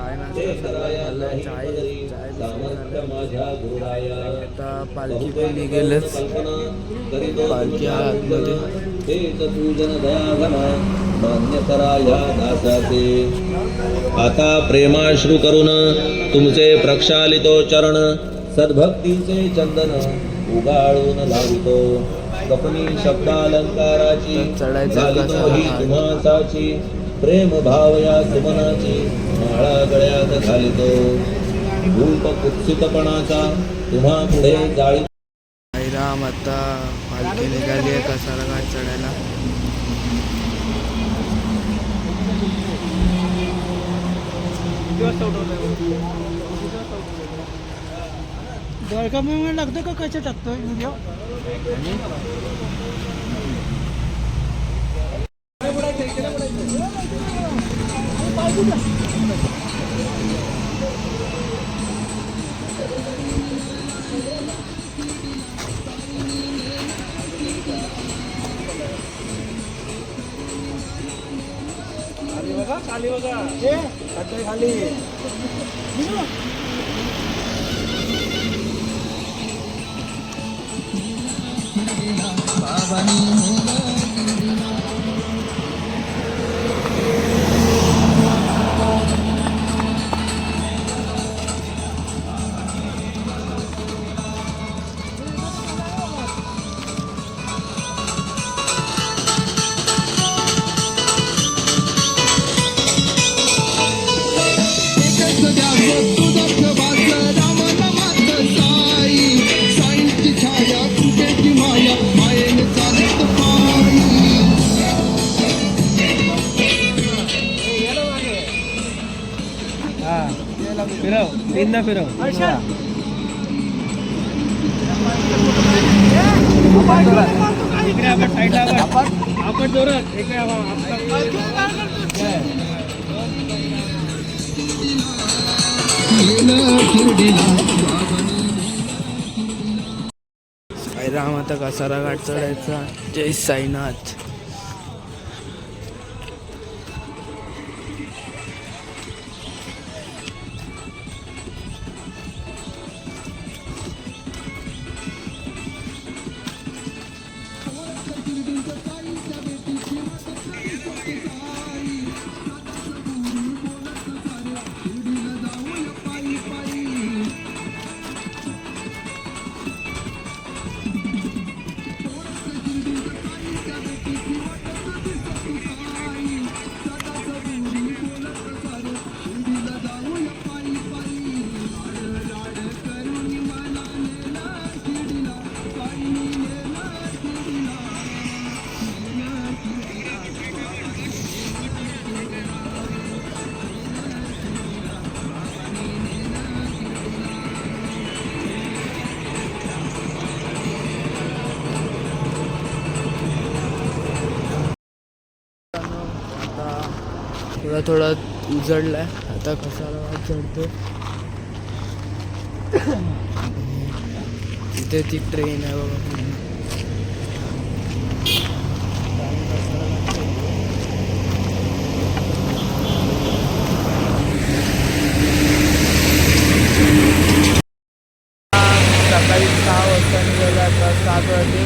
चाय नाश्ता सगळं झालं. चाय बिस्किट झालं. आता पालखी पण निघेलच. पालखी आतमध्ये आता प्रेमाश्रू करून तुमचे प्रक्षालितो चरण सद्भक्तीचे चंदन उगाळून लावितो. कपनी शब्दालंकाराची घालितो ही तुम्हासाची प्रेम भाव या सुमनाची माळा गळ्यात घालितो. धूप कुत्सितपणाचा तुम्हा पुढे जाळी. साईराम. आता पालखी निघाली आहे कसारा घाट चढायला. कमी लागतो का कसे टाकतोय व्हिडिओ? खाली बघा खाली फिरव तीनदा फिरव. इकडे आपण साईडला आपण जोरात इकडे साईराम. आता कसारा घाट चढायचा. जय साईनाथ. थोडा थोडा उजडलाय. आता कसारा चढतो. तिथे ती ट्रेन आहे बघा. सकाळी 6 वाजता निघाले. आता 7 वाजले.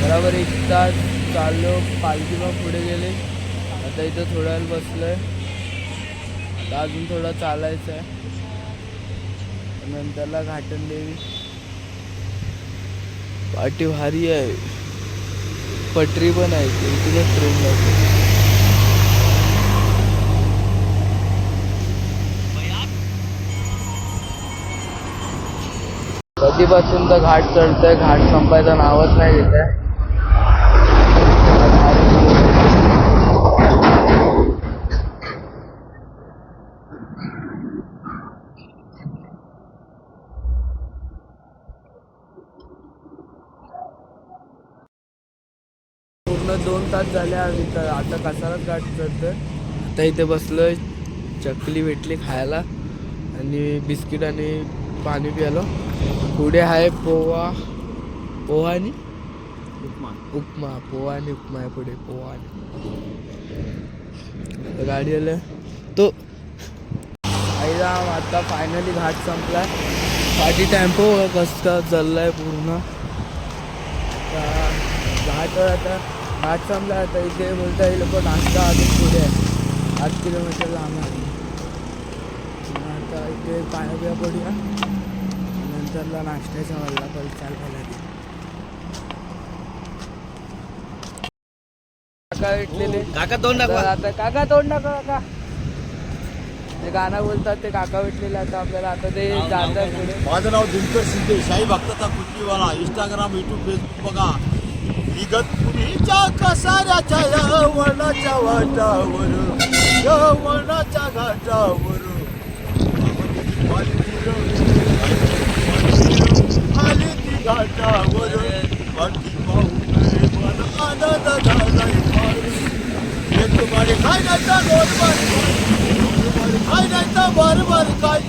बरोबर 1 तास चाललो. पालखी मग पुढे गेले. आता इथं थोडा वेळ बसलोय. अजून थोडं चालायचं आहे. नंतरला घाटन देवी. पाठी भारी आहे. पटरी पण आहे. इथूनच ट्रेन जाते. कधीपासून तर घाट चढतोय. घाट संपायचं नावच नाही घेत आहे. पूर्ण 2 तास झाले आम्ही. तर आता कसाराच घाट चढतोय. आता इथे बसलोय. चकली भेटली खायला आणि बिस्किट आणि पाणी प्यालो. पुढे आहे पोहा आणि उपमा. पोहा आणि उपमा आहे पुढे. पोहा आणि गाडी आलं तो साईराम आता फायनली घाट संपला. पाठी टेम्पो कसं चाललाय पूर्ण. घाटवर आता घाट संपला. आता इथे बोलता येईल लोक नाश्ता अजून पुढे आहे 8 किलोमीटर लांब आहे. आता इथे पाण्यापिया पडूया नंतरला नाश्त्याच्या हॉलला परत चालवायला. काका भेटलेले काका तोंड दाखवा. आता काका तोंड दाखवा. काका ते गाणं बोलतात ते काका भेटलेले. आता आपल्याला आता ते जातात पुढे. माझं नाव दिनकर शिंदे, शाही भक्ताचा कुटलीवाला. इंस्टाग्राम, युट्यूब, फेसबुक बघा. इगतपुरीच्या कसाऱ्याच्या यवनाच्या वाटावर, यवनाच्या घाटावर आली ती घाटावर. पाठी पाहून मन आनंद झालाय फार. एक मारे खायचा गोडबार, खायचा बरोबर काय.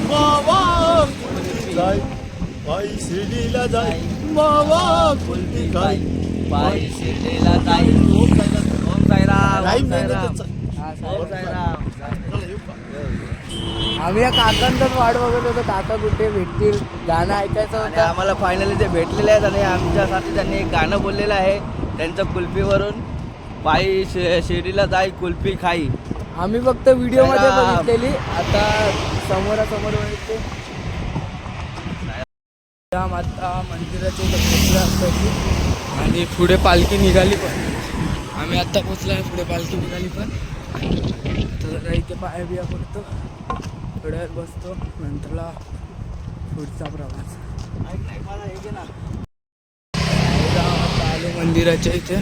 मावा कुलती काय, पायी शिर्डीला जाय. मावा कुलती काय, पायी शिर्डीला जाई. ओम साईराम. ओम साईराम. टाईम ओम नाही साईराम. ना त्याचा. हा, ओम साईराम. चला येऊ का? आम्ही या काकांचाच वाट बघत होतो. काका कुठे भेटतील. गाणं ऐकायचं आणि होतं. आम्हाला फायनली ते भेटलेले आहेत आणि आमच्यासाठी त्यांनी एक गाणं बोललेलं आहे त्यांचं कुल्फीवरून. पायी शिर्डीला जाई कुल्फी खाई. आम्ही फक्त व्हिडिओमध्ये साईराम. बघितलेली. आता समोरासमोर बघितले. आता मंदिराच्या इथे पोचलो असतो आणि पुढे पालखी निघाली पण. आम्ही आत्ता पोचलो आहे. पुढे पालखी निघाली पण. तर जरा इथे पाया बिया पडतो, थोड्या वेळ बसतो, नंतरला पुढचा प्रवास. आता आलो मंदिराच्या इथे.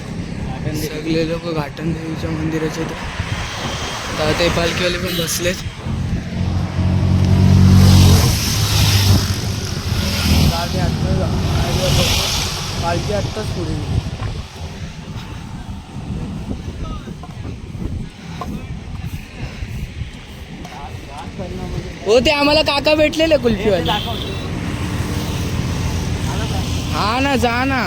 सगळे लोक घाटन देवीच्या मंदिराच्या इथे. आता ते पालखीवाले पण बसलेत. पालखी आत्ताच पुढे गेली. हो ते आम्हाला काका भेटलेले कुल्फीवाले. हा ना, जा ना.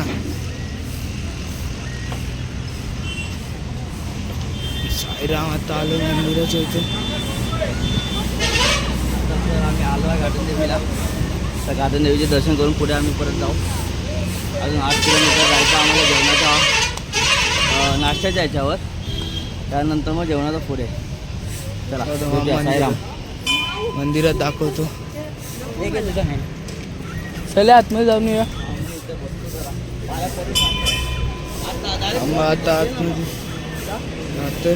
साईराम आता आलो मंदिराच्या इथे. आम्ही आलो आहे घाटन देवीला. तर घाटन देवीचे दर्शन करून पुढे आम्ही परत जाऊ. अजून 8 किलोमीटर जायचं आम्हाला जेवणाच्या नाश्त्याच्या याच्यावर. त्यानंतर मग जेवणाचा पुढे. चला भेटूया. साईराम. मंदिरात दाखवतो. एक आहे तुझा हँड. चला आतमध्ये जाऊन येऊया. आता आतमध्ये जातोय.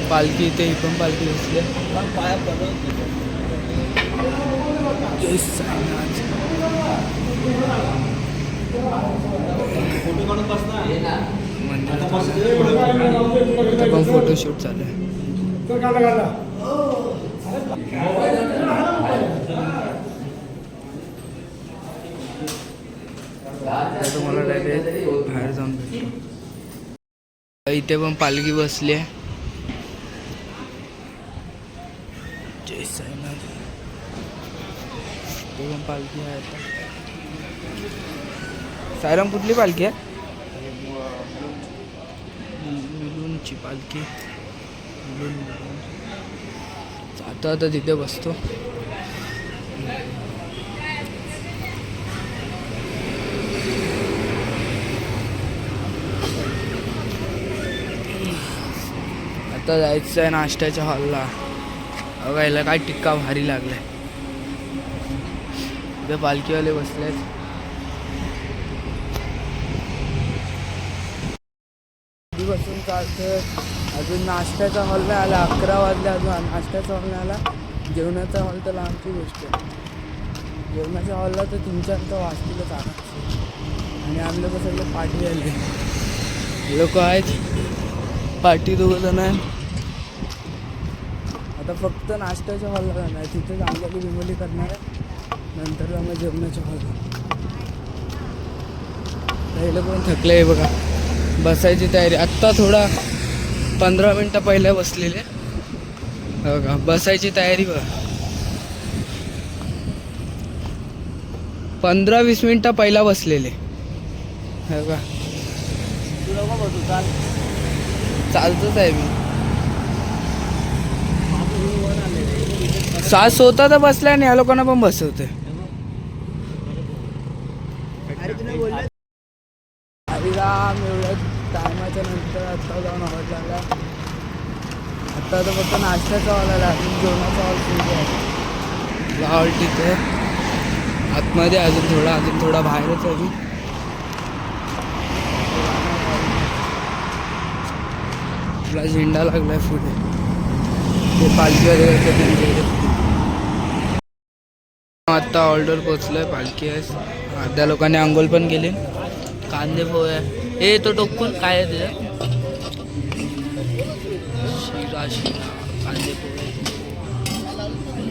पालखी इथे ही पण पालखी दिसली. पाया पडून जय साईनाथ. मंदिरात पण फोटोशूट चालू आहे. तुम्हाला डायरेक्ट बाहेर जाऊन भेटतो. इथे पण पालखी बसली आहे. जय साईनाथ. इथे पण पालखी आहे. आता साईराम कुठली पालखी आहे? मिलूनची पालखी. आता तिथे बसतो. आता जायचं आहे नाश्त्याच्या हॉलला. बघायला काय टिक्का भारी लागलाय. इथे पालखीवाले बसलेत. बसून चालतं. अजून नाश्त्याचा हॉल नाही आला. 11 वाजले अजून नाश्त्याचा हॉल नाही आला. जेवणाचा हॉल तर लांबची गोष्ट आहे. जेवणाच्या हॉलला तर 3-4 तर वाजतीलच आला. आणि आम्ही लोक सगळे पाठी आले लोक आहेत. पाठी 2 जण आहेत. आता फक्त नाश्त्याच्या हॉलला जाणार. तिथे चांगली बिंगोली करणार आहे. नंतर मग जेवणाच्या हॉलला. हे लोक पण थकले आहे बघा. बसायची तयारी. आत्ता थोडा 15 मिनटं पहिले बसलेले बघा. बसायची तयारी बघा. 15-20 मिनटं पहिला बसलेले बघा. तू नको बसू, चाल. चालतच आहे मी. सास स्वतः तर बसलाय आणि या लोकांना पण बसवते. हरिराम एवढ्या टायमाच्या नंतर आता जाऊन आवडला. आता तर फक्त नाश्त्याचा हॉल आला, अजून जेवणाचा हॉल सुरू आहे. हॉल तिथे आतमध्ये अजून थोडा बाहेरच अजून. आपला झेंडा लागलाय पुढे, ते पालखी वगैरे त्यांच्या. आता ऑर्डर पोचलोय, पालखी आहे. अर्ध्या लोकांनी आंघोळ पण केली. कांदे पोहे हे तो टोकून काय आहे त्याच्यात, शिरा कांदे पोहे.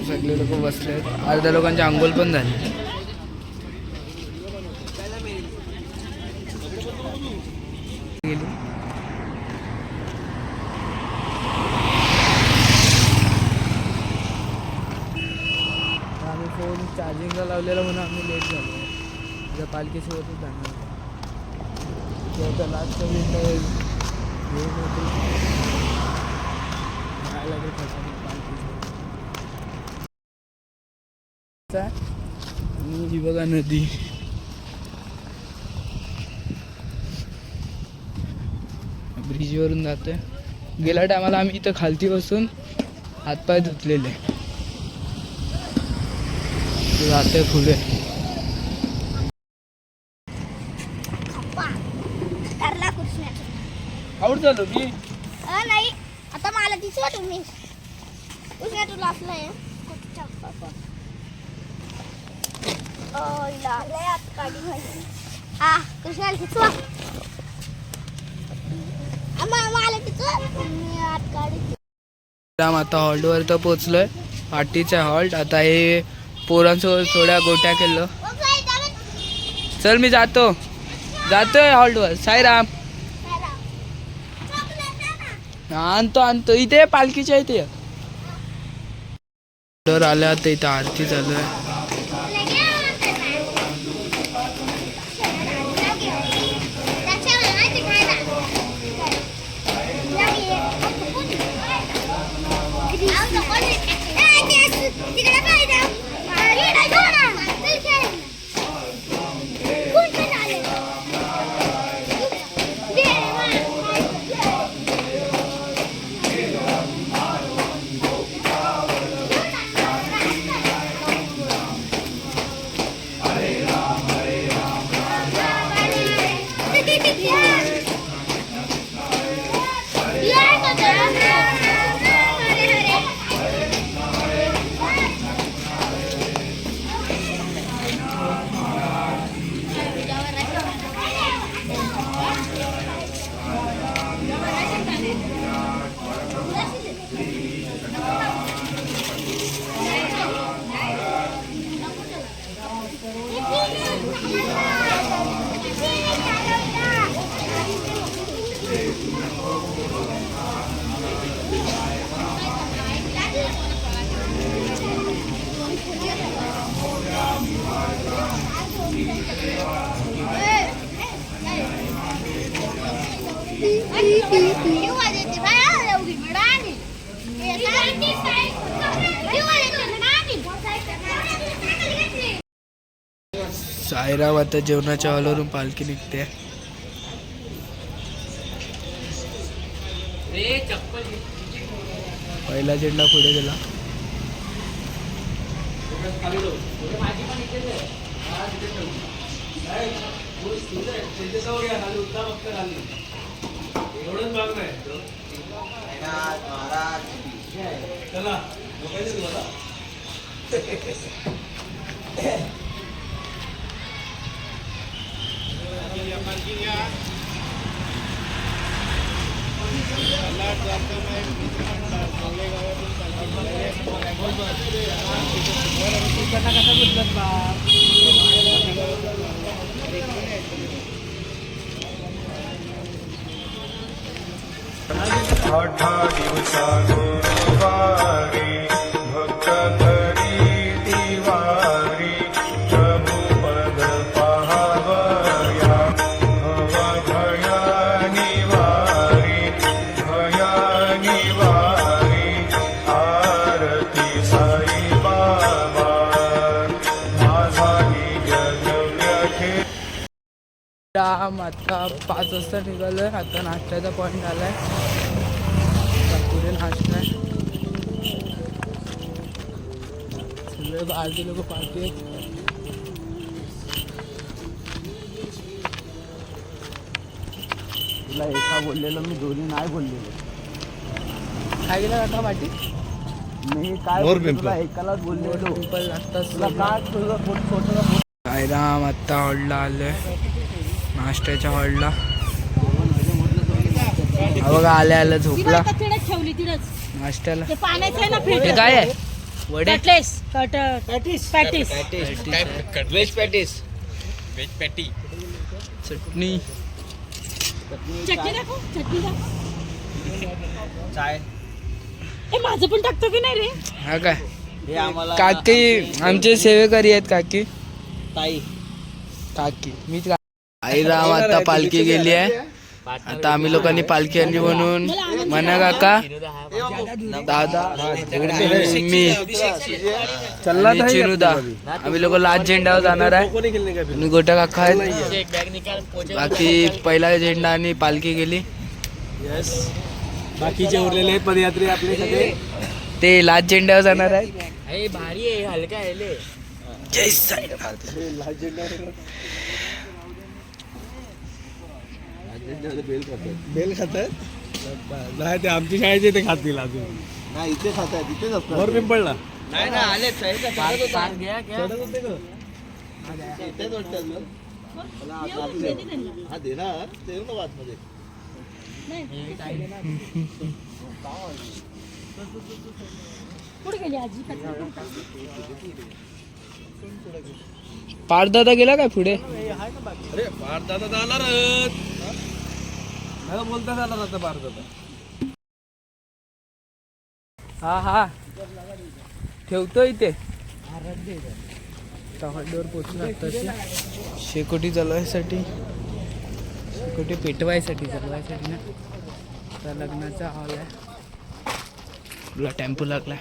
सगळे लोक बसले आहेत. अर्ध्या लोकांची आंघोळ पण झाली. आम्ही फोन चार्जिंगला लावलेला म्हणून आम्ही लेट झालो. त्या पालखीसोबतच जाणार होतं. लास्ट विंडो घेऊन होती लागेल आणि ही बघा नदी. ब्रिजवरून जातोय. गेल्या टायमाला आम्ही इथं खालती बसून हातपाय धुतलेले. जाते पुढे. आवड झालो मी नाही आता मला दिसवा तुम्ही उसने तुला असलंय कृष्णाला दिसवा मला दिसवा आत काढी. राम आता हॉल्टवर तर पोचलोय. पार्टीचा हॉल्ट. आता हे पोरांसोबत थोड्या गोट्या केलं. चल मी जातोय हॉल्टवर. साईराम आणतो इथे पालखीच्या इथे. ऑर्डर आल्या आता इथं आरती चालू आहे. साईराम आता जेवणाच्या हॉलवरून पालखी निघते. पहिला झेंडा पुढे गेला. भक्त करी दिवारी प्रभु पद पाहावया भया निवारी आरती साई राम आता 5 वाजता निघालोय. आता नाश्त्याचा पॉईंट आलाय. पुढे नाश्ता आहे. सगळे बाहेरचे लोक पार्टी आहेत. तुला एका बोललेलो मी, दोन्ही नाही बोललेलो. काय गेलं काका पार्टी? मी काय बोललो, तुला एकालाच बोललेलो. पिंपल लागतात. तुला काय तुझं पोट छोटं काय राम आत्ता हॉलला आलोय. नाश्त्याच्या हॉलला. हा बघा आल्या आल्या झोपला ठेवली तिथंच नाश्त्याला. ते पाण्याचं आहे ना हे काय आहे? वडे पॅटीस व्हेज पॅटीस. चटणी. चटणी दाखव, चटणी दाखव. चाय. ए माझं पण टाकतो की नाही रे? हा काय हे आम्हाला काकी आमचे सेवेकरी आहेत. काकी ताई. काकी मीच. आई राम आता पालखी गेली आहे. आता आम्ही लोकांनी पालखी आणली म्हणून म्हणा काका, दादा, मी आणि चिनुदा आम्ही लोक लास्ट झेंड्यावर जाणार आहे. आणि गोट्या काका आहेत. बाकी पहिला झेंडा आणि पालखी गेली. बाकीचे उरलेले पदयात्री आपले सगळे ते लास्ट झेंड्यावर जाणार आहे. भारी आहे, हलका आहे. जय साईनाथ. बेल खातात नाही ते आमच्या शाळेचे ते खातील अजून. नाही इथे खाताय, तिथेच असतात. वर पिंपळला नाही ना आले इथेच वाटतं. हा दे ना, ते नको आतमध्ये. कुठे गेली आजी? पारदादा गेला काय पुढे? अरे भारदादा जाणारच. मला बोलता जाणार आता भारदादा. हा हा ठेवतो इथे. हॉल्डवर पोचणार तसे. शेकोटी चालवायसाठी, शेकोटी पेटवायसाठी चालवायसाठी ना. आता लग्नाचा हॉल आहे. तुला टेम्पो लागलाय.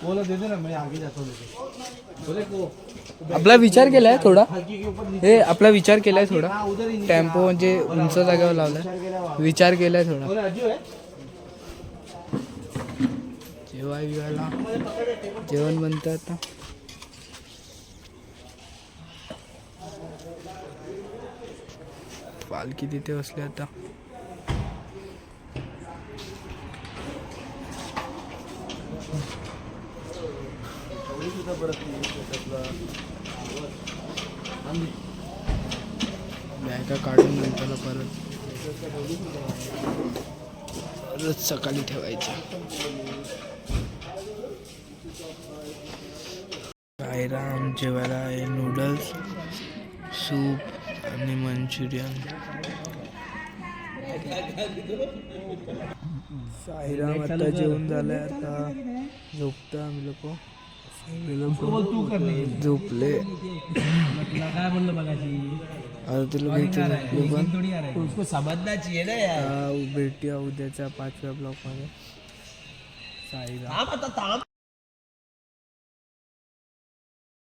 बोला दे ना मैं आगे जातो. आपला विचार केलाय थोडा. हे आपला विचार केलाय थोडा. टेम्पो म्हणजे उंच जागेवर लावलाय. विचार केलाय थोडा. जेवायला जेवण बनतं आता. पालखी तिथे बसली आता. बॅगा काढून नंतर परत सकाळी ठेवायच्या. साईराम जेवायला आहे. नूडल्स, सूप आणि मंचुरियन. साईराम आता जेवण झालंय. आता झोपतो आम्ही लोक. झोपले. काय बोललं बघायची आता तुला उसको समझना चाहिए ना यार. भेटूया उद्याच्या 5व्या ब्लॉग मध्ये. साईराम.